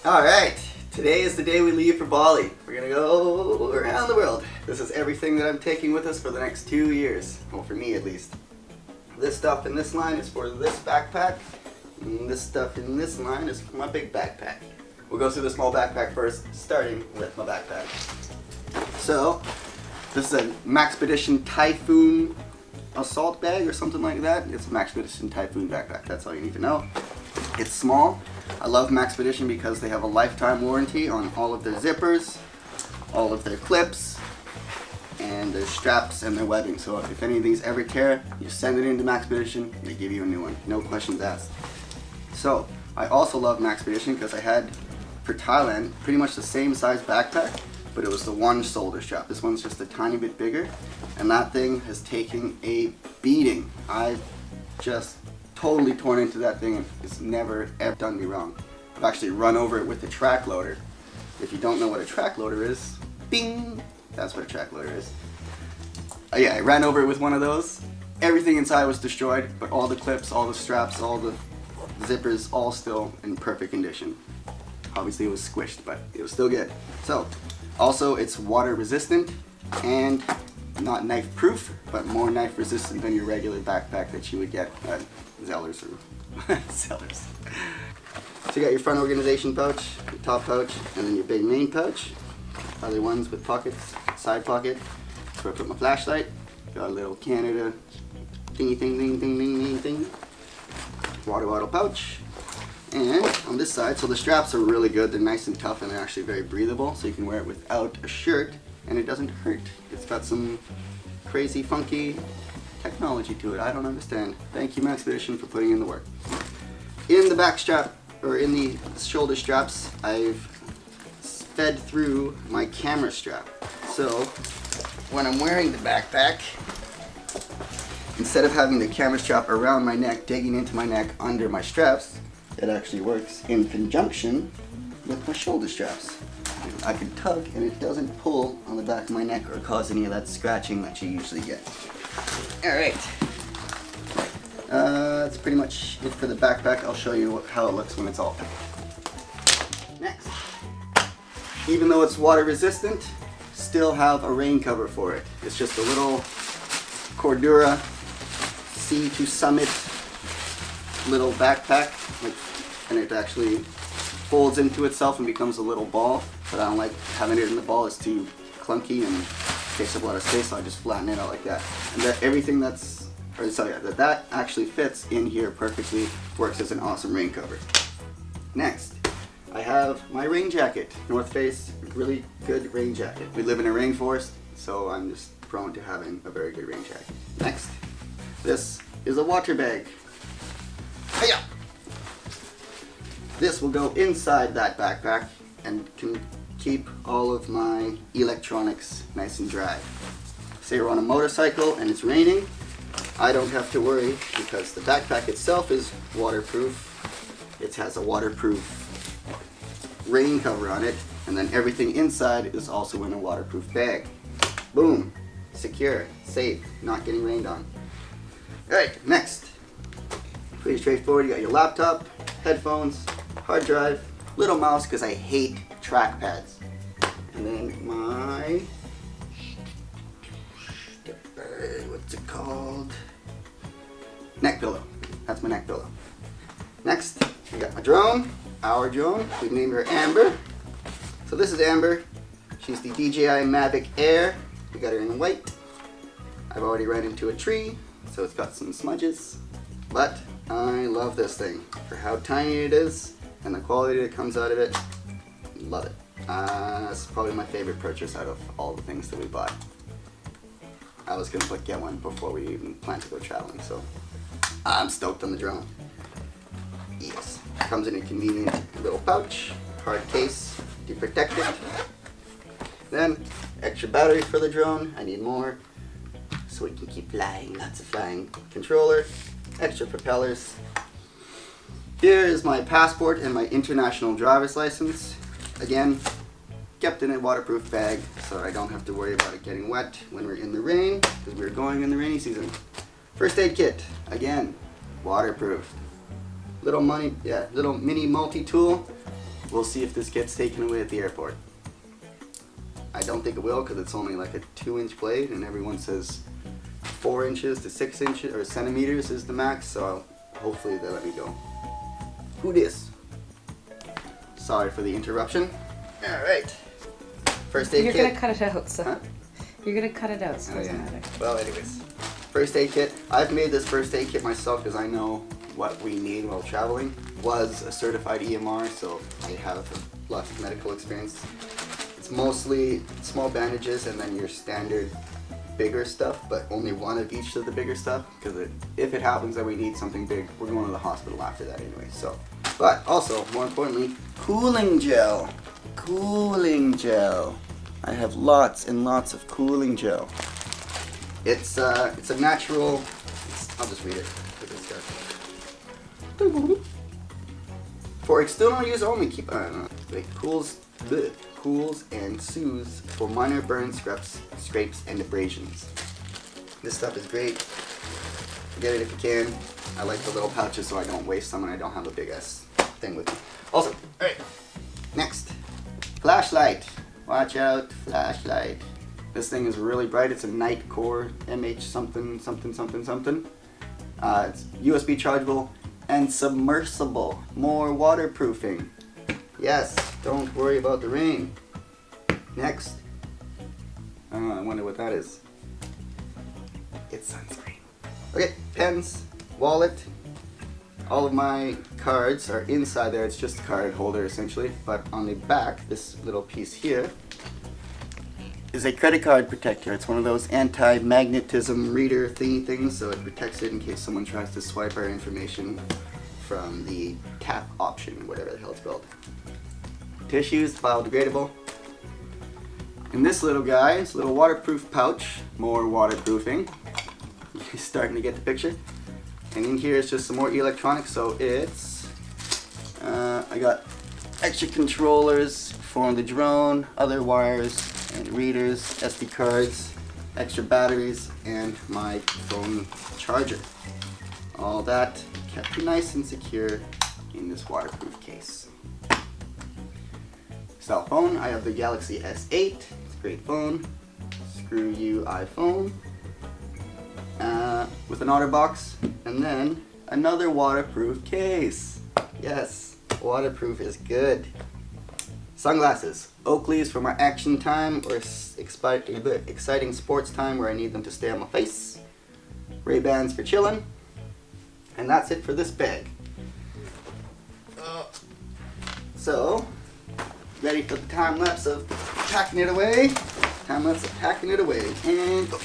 Alright, today is the day we leave for Bali. We're gonna go around the world. This is everything that I'm taking with us for the next 2 years. Well, for me at least. This stuff in this line is for this backpack, and this stuff in this line is for my big backpack. We'll go through the small backpack first, starting with my backpack. So, this is a Maxpedition Typhoon assault bag or something like that. It's a Maxpedition Typhoon backpack, that's all you need to know. It's small. I love Maxpedition because they have a lifetime warranty on all of their zippers, all of their clips, and their straps and their webbing. So if any of these ever tear, you send it into Maxpedition, they give you a new one. No questions asked. So I also love Maxpedition because I had, for Thailand, pretty much the same size backpack, but it was the one shoulder strap. This one's just a tiny bit bigger, and that thing has taken a beating. I've just totally torn into that thing and it's never ever done me wrong. I've actually run over it with a track loader. If you don't know what a track loader is, bing, that's what a track loader is. Yeah, I ran over it with one of those. Everything inside was destroyed, but all the clips, all the straps, all the zippers, all still in perfect condition. Obviously it was squished, but it was still good. So, also it's water resistant and not knife proof, but more knife resistant than your regular backpack that you would get at Zellers or Zellers. So you got your front organization pouch, your top pouch, and then your big main pouch. Other ones with pockets, side pocket. That's where I put my flashlight. Got a little Canada thingy ding ding ding ding ding ding. Water bottle pouch. And on this side, so the straps are really good. They're nice and tough and they're actually very breathable, so you can wear it without a shirt and it doesn't hurt. It's got some crazy funky technology to it. I don't understand. Thank you, Maxpedition, for putting in the work. In the back strap, or in the shoulder straps, I've fed through my camera strap. So when I'm wearing the backpack, instead of having the camera strap around my neck, digging into my neck under my straps, it actually works in conjunction with my shoulder straps. I can tug and it doesn't pull on the back of my neck or cause any of that scratching that you usually get. Alright, that's pretty much it for the backpack. I'll show you how it looks when it's all packed. Next, even though it's water resistant, still have a rain cover for it. It's just a little Cordura Sea to Summit little backpack, and it actually folds into itself and becomes a little ball. But I don't like having it in the ball. It's too clunky and takes up a lot of space, so I just flatten it out like that. And that everything that's, or sorry, that actually fits in here perfectly, works as an awesome rain cover. Next, I have my rain jacket. North Face, really good rain jacket. We live in a rainforest, so I'm just prone to having a very good rain jacket. Next, this is a water bag. Hiya! This will go inside that backpack and can keep all of my electronics nice and dry. Say you're on a motorcycle and it's raining, I don't have to worry because the backpack itself is waterproof. It has a waterproof rain cover on it, and then everything inside is also in a waterproof bag. Boom, secure, safe, not getting rained on. Alright, next. Pretty straightforward. You got your laptop, headphones, hard drive, little mouse because I hate trackpads, and then my, what's it called? Neck pillow. That's my neck pillow. Next, I got my drone, our drone. We named her Amber. So this is Amber. She's the DJI Mavic Air. We got her in white. I've already ran into a tree, so it's got some smudges, but I love this thing for how tiny it is and the quality that comes out of it. Love it. It's probably my favorite purchase out of all the things that we bought. I was gonna get one before we even planned to go traveling, so I'm stoked on the drone. Yes. Comes in a convenient little pouch, hard case to protect it. Then, extra battery for the drone. I need more so we can keep flying, lots of flying. Controller, extra propellers. Here is my passport and my international driver's license. Again, kept in a waterproof bag so I don't have to worry about it getting wet when we're in the rain, because we're going in the rainy season. First aid kit, again, waterproof. Little mini multi-tool. We'll see if this gets taken away at the airport. I don't think it will because it's only like a 2-inch blade and everyone says 4 inches to 6 inches or centimeters is the max, so hopefully they let me go. Who dis? Sorry for the interruption. Alright. First aid kit. You're gonna cut it out, so. Huh? You're gonna cut it out, so it doesn't matter. Well, anyways. First aid kit. I've made this first aid kit myself because I know what we need while traveling. Was a certified EMR, so I have lots of medical experience. It's mostly small bandages and then your standard bigger stuff, but only one of each of the bigger stuff, because if it happens that we need something big, we're going to the hospital after that anyway. So, but also, more importantly, cooling gel. Cooling gel. I have lots and lots of cooling gel. It's a natural. I'll just read it. For external use only, it cools and soothes for minor burns, scrapes, and abrasions. This stuff is great. Get it if you can. I like the little pouches so I don't waste some and I don't have a big ass thing with me. Also, alright, next, flashlight. Watch out, flashlight. This thing is really bright. It's a Nightcore MH something something something something. It's USB chargeable and submersible. More waterproofing. Yes, don't worry about the rain. Next. I wonder what that is. It's sunscreen. Okay, pens, wallet. All of my cards are inside there. It's just a card holder essentially. But on the back, this little piece here is a credit card protector. It's one of those anti-magnetism reader thingy things, so it protects it in case someone tries to swipe our information from the tap option, whatever the hell it's called. Tissues, biodegradable. And this little guy, this little waterproof pouch, more waterproofing. You're starting to get the picture. And in here is just some more electronics, so it's, I got extra controllers for the drone, other wires and readers, SD cards, extra batteries, and my phone charger. All that kept nice and secure in this waterproof case. Cell phone, I have the Galaxy S8. It's a great phone. Screw you, iPhone. With an OtterBox, and then another waterproof case. Yes, waterproof is good. Sunglasses, Oakley's for my action time or exciting sports time where I need them to stay on my face. Ray-Bans for chilling. And that's it for this bag. So, ready for the time lapse of packing it away. Time lapse of packing it away. And go.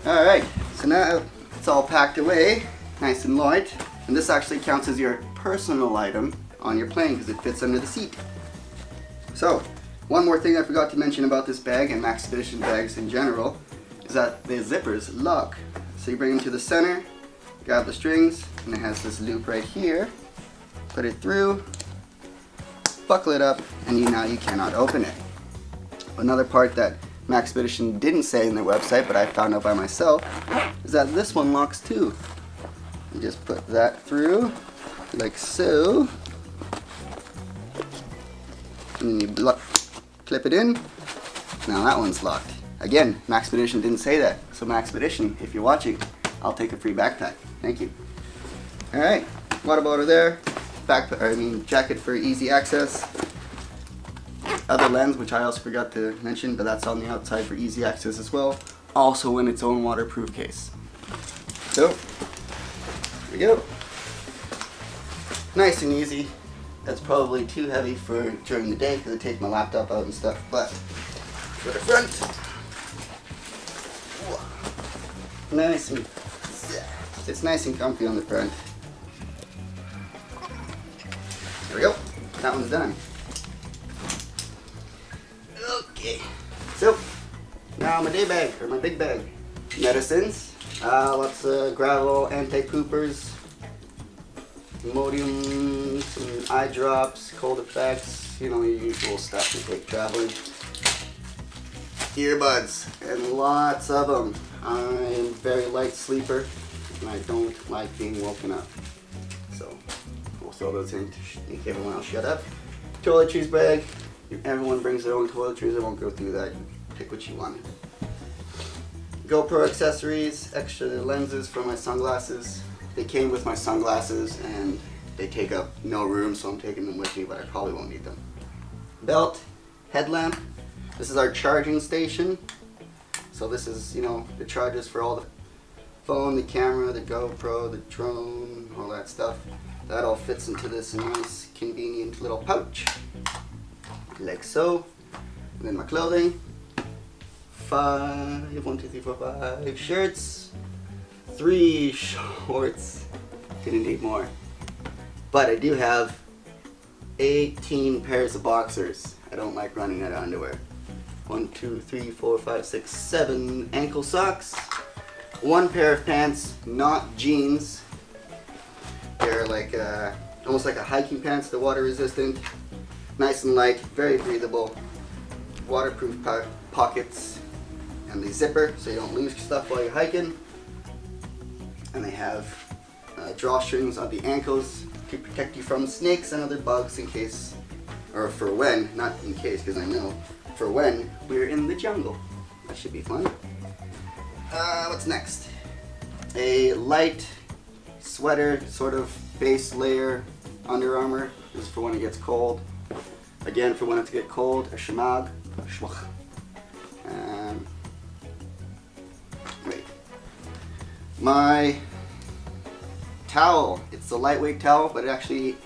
Alright, so now it's all packed away, nice and light, and this actually counts as your personal item on your plane because it fits under the seat. So, one more thing I forgot to mention about this bag and Maxpedition bags in general is that the zippers lock. So you bring them to the center, grab the strings, and it has this loop right here, put it through, buckle it up, and now you cannot open it. Another part that Maxpedition didn't say in their website, but I found out by myself, is that this one locks too. You just put that through, like so, and then you clip it in. Now that one's locked. Again, Maxpedition didn't say that, so Maxpedition, if you're watching, I'll take a free backpack. Thank you. All right, water bottle there, jacket for easy access. Other lens, which I also forgot to mention, but that's on the outside for easy access as well. Also in its own waterproof case. So, here we go. Nice and easy. That's probably too heavy for during the day because I take my laptop out and stuff, but for the front, nice and, it's nice and comfy on the front. that one's done. Okay, so now my day bag, or my big bag. Medicines, lots of gravel, anti-poopers, Imodium, some eye drops, cold effects, you know, your usual stuff you take traveling. Earbuds, and lots of them. I'm a very light sleeper, and I don't like being woken up. So, we'll throw those in to make everyone else shut up. Toiletries bag. Everyone brings their own toiletries. I won't go through that. Pick what you want. GoPro accessories, extra lenses for my sunglasses. They came with my sunglasses and they take up no room, so I'm taking them with me, but I probably won't need them. Belt, headlamp. This is our charging station. So this is, you know, the chargers for all the phone, the camera, the GoPro, the drone, all that stuff. That all fits into this nice, convenient little pouch, like so. And then my clothing. 5 shirts, 3 shorts. Didn't need more. But I do have 18 pairs of boxers. I don't like running out of underwear. 1, 2, 3, 4, 5, 6, 7 ankle socks. 1 pair of pants, not jeans. They're like almost like a hiking pants. They're water resistant, nice and light, very breathable, waterproof pockets, and they zipper so you don't lose stuff while you're hiking. And they have drawstrings on the ankles to protect you from snakes and other bugs in case, or for when, not in case because I know, for when we're in the jungle. That should be fun. What's next? A light sweater, sort of base layer Under Armour. This is for when it gets cold. Again, for when it gets cold, a shemag. Wait. My towel. It's a lightweight towel, but it actually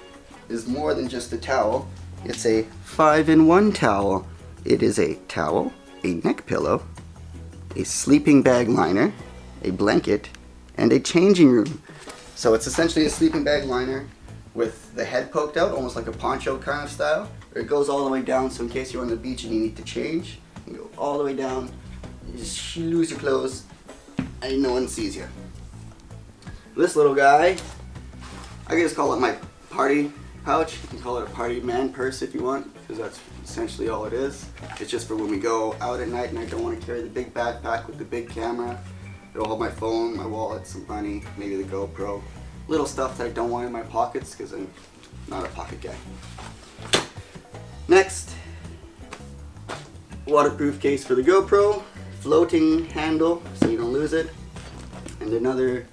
is more than just a towel. It's a 5-in-1 towel. It is a towel, a neck pillow, a sleeping bag liner, a blanket, and a changing room. So it's essentially a sleeping bag liner with the head poked out, almost like a poncho kind of style. It goes all the way down, so in case you're on the beach and you need to change, you go all the way down, you just lose your clothes, and no one sees you. This little guy, I can just call it my party pouch. You can call it a party man purse if you want, because that's essentially all it is. It's just for when we go out at night and I don't want to carry the big backpack with the big camera. It'll hold my phone, my wallet, some money, maybe the GoPro. Little stuff that I don't want in my pockets because I'm not a pocket guy. Next, waterproof case for the GoPro, floating handle so you don't lose it, and another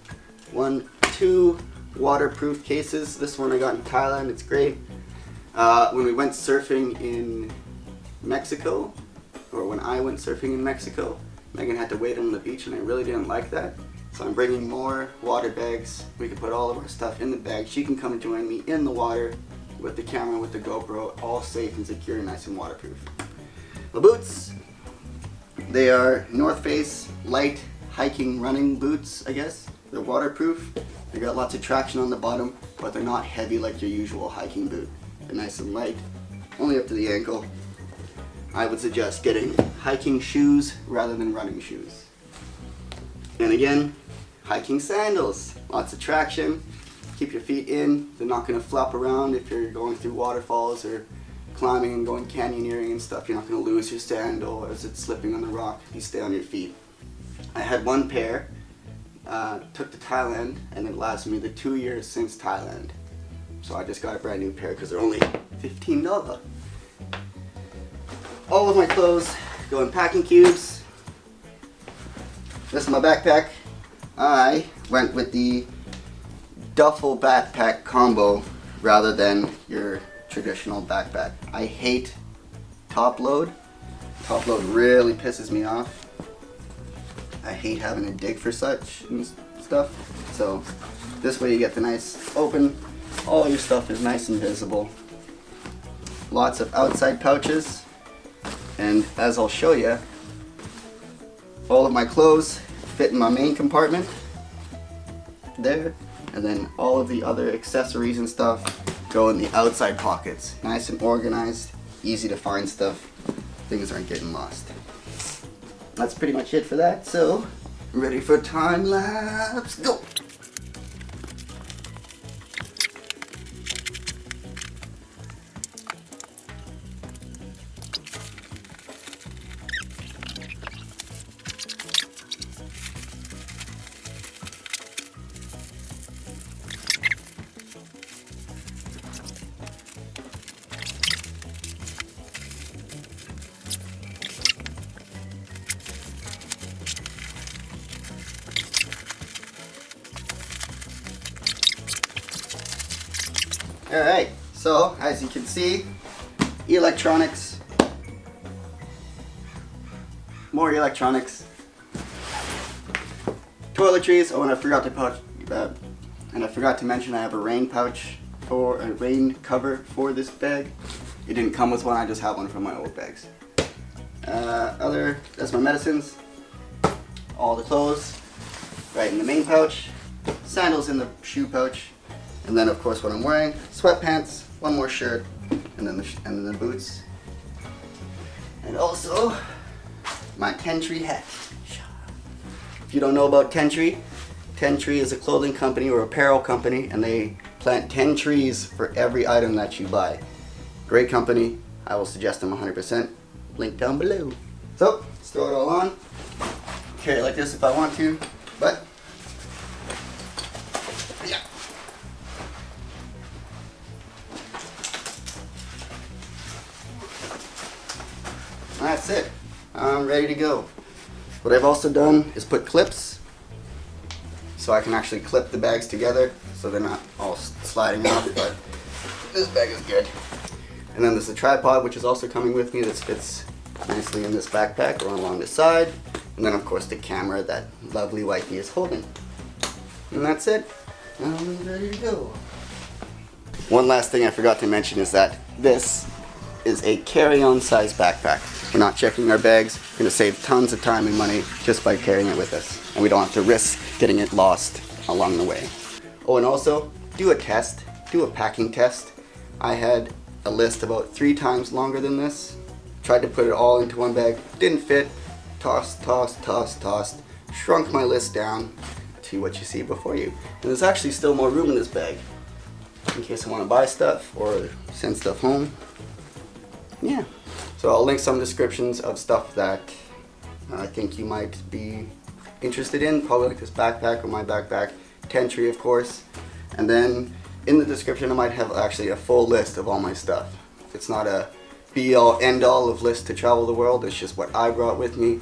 2 waterproof cases. This one I got in Thailand, it's great. When we went surfing in Mexico, or when I went surfing in Mexico, Megan had to wait on the beach and I really didn't like that. So I'm bringing more water bags. We can put all of our stuff in the bag. She can come and join me in the water with the camera, with the GoPro, all safe and secure, nice and waterproof. The boots, they are North Face light hiking running boots, I guess. They're waterproof. They got lots of traction on the bottom, but they're not heavy like your usual hiking boot. They're nice and light, only up to the ankle. I would suggest getting hiking shoes rather than running shoes. And again, hiking sandals. Lots of traction. Keep your feet in. They're not going to flop around if you're going through waterfalls or climbing and going canyoneering and stuff. You're not going to lose your sandal as it's slipping on the rock. You stay on your feet. I had 1 pair, took to Thailand, and it lasted me the 2 years since Thailand. So I just got a brand new pair because they're only $15. All of my clothes go in packing cubes. This is my backpack. I went with the duffel backpack combo rather than your traditional backpack. I hate top load. Top load really pisses me off. I hate having to dig for such and stuff. So this way you get the nice open, all your stuff is nice and visible. Lots of outside pouches. And as I'll show you, all of my clothes fit in my main compartment there, and then all of the other accessories and stuff go in the outside pockets. Nice and organized, easy to find stuff. Things aren't getting lost. That's pretty much it for that. So, ready for time lapse, go! Alright, so as you can see, electronics, more electronics, toiletries. Oh, and I forgot to mention I have a rain pouch or a rain cover for this bag. It didn't come with one, I just have one from my old bags. That's my medicines, all the clothes, right in the main pouch, sandals in the shoe pouch. And then, of course, what I'm wearing: sweatpants, one more shirt, and then the boots, and also my 10 Tree hat. If you don't know about 10 Tree, 10 Tree is a clothing company or apparel company, and they plant 10 trees for every item that you buy. Great company. I will suggest them 100%. Link down below. So let's throw it all on. Carry it like this if I want to, but yeah. That's it. I'm ready to go. What I've also done is put clips so I can actually clip the bags together so they're not all sliding off, but this bag is good. And then there's a tripod which is also coming with me that fits nicely in this backpack or along the side. And then of course the camera that lovely wifey is holding. And that's it. I'm ready to go. One last thing I forgot to mention is that this is a carry-on size backpack. We're not checking our bags. We're gonna save tons of time and money just by carrying it with us. And we don't have to risk getting it lost along the way. Oh, and also, do a test. Do a packing test. I had a list about 3 times longer than this. Tried to put it all into one bag. Didn't fit. Tossed, tossed, tossed, tossed. Shrunk my list down to what you see before you. And there's actually still more room in this bag, in case I want to buy stuff or send stuff home. Yeah. So I'll link some descriptions of stuff that I think you might be interested in, probably like this backpack or my backpack, 10 Tree of course. And then in the description I might have actually a full list of all my stuff. It's not a be all end all of list to travel the world, it's just what I brought with me.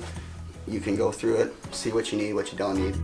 You can go through it, see what you need, what you don't need.